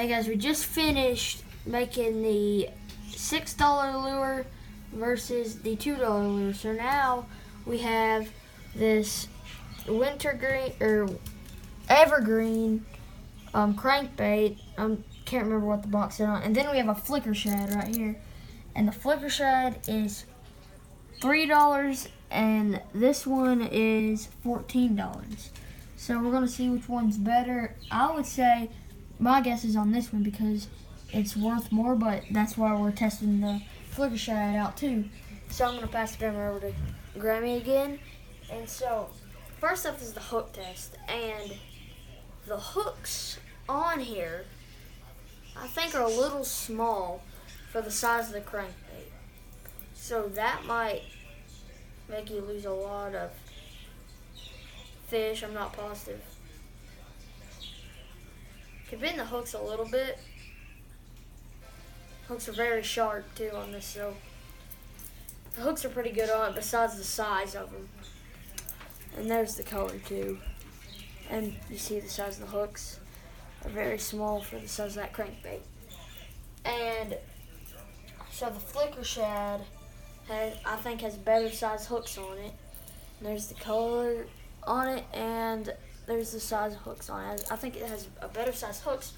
Hey guys, we just finished making the $6 lure versus the $2 lure. So now we have this wintergreen or evergreen crankbait. Can't remember what the box is on. And then we have a flicker shad right here. And the flicker shad is $3 and this one is $14. So we're gonna see which one's better. I would say my guess is on this one because it's worth more, but that's why we're testing the flicker shad out too. So I'm gonna pass the camera over to Grammy again. And so first up is the hook test, and the hooks on here I think are a little small for the size of the crankbait. So that might make you lose a lot of fish, I'm not positive. Could bend the hooks a little bit. Hooks are very sharp too on this, so the hooks are pretty good on it besides the size of them. And there's the color too. And you see the size of the hooks are very small for the size of that crankbait. And so the flicker shad I think has better size hooks on it. And there's the color on it, and there's the size of hooks on it. I think it has a better size hooks,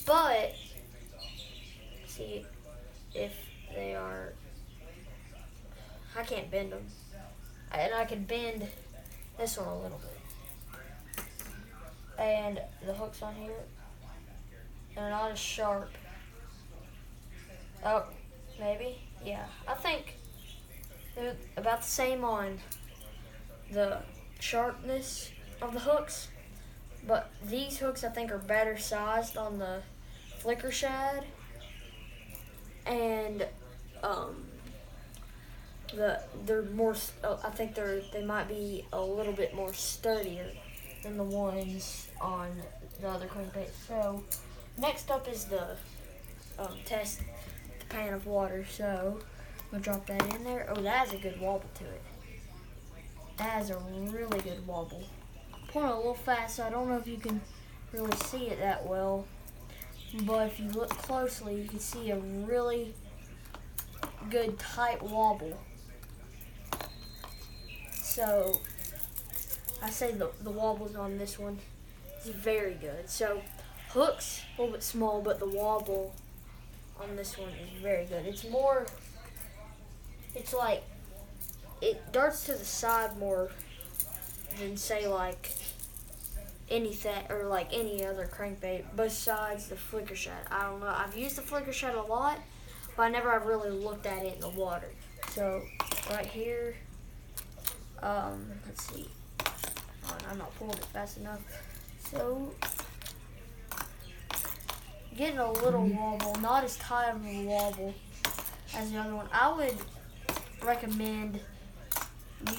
but see if they are, I can't bend them. And I can bend this one a little bit. And the hooks on here, they're not as sharp. Oh, maybe? Yeah. I think they're about the same on the sharpness of the hooks, but these hooks I think are better sized on the flicker shad, and they're more. I think they might be a little bit more sturdier than the ones on the other crankbait. So next up is the test the pan of water. So I'm gonna drop that in there. Oh, that has a good wobble to it. That has a really good wobble. Pouring it a little fast, so I don't know if you can really see it that well. But if you look closely, you can see a really good tight wobble. So I say the wobbles on this one is very good. So hooks a little bit small, but the wobble on this one is very good. It's like it darts to the side more than say like anything or like any other crankbait besides the flicker shad. I don't know. I've used the flicker shad a lot, but I never have really looked at it in the water. So right here, let's see. Oh, I'm not pulling it fast enough. So getting a little wobble, not as tight of a wobble as the other one. I would recommend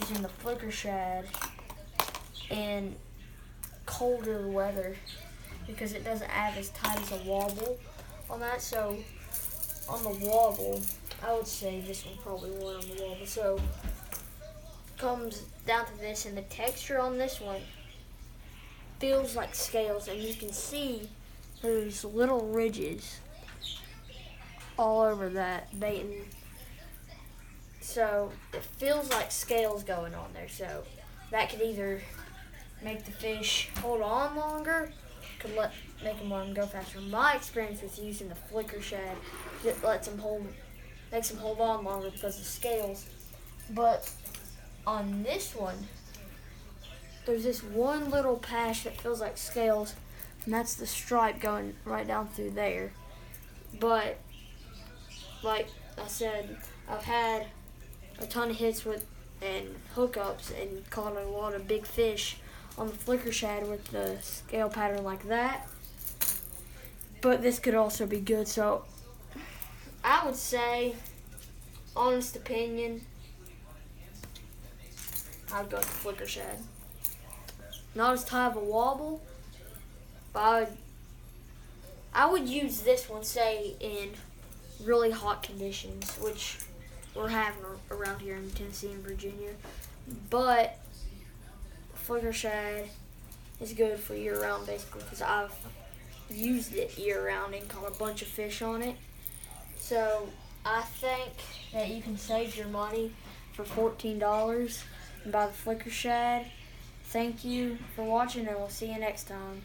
using the flicker shad in colder weather because it doesn't have as tight as a wobble on that. So on the wobble, I would say this one probably won on the wobble. So comes down to this, and the texture on this one feels like scales, and you can see there's little ridges all over that baiting. So it feels like scales going on there. So that could either make the fish hold on longer, could make them let them go faster. My experience with using the flicker shad, it makes them hold on longer because of scales. But on this one, there's this one little patch that feels like scales, and that's the stripe going right down through there. But like I said, I've had a ton of hits and hookups and caught a lot of big fish on the flicker shad with the scale pattern like that. But this could also be good. So I would say, honest opinion, I'd go with the flicker shad. Not as tight of a wobble, but I would use this one, say, in really hot conditions, which we're having around here in Tennessee and Virginia. But flicker shad is good for year round basically, because I've used it year round and caught a bunch of fish on it. So I think that you can save your money for $14 and buy the Flicker Shad. Thank you for watching, and we'll see you next time.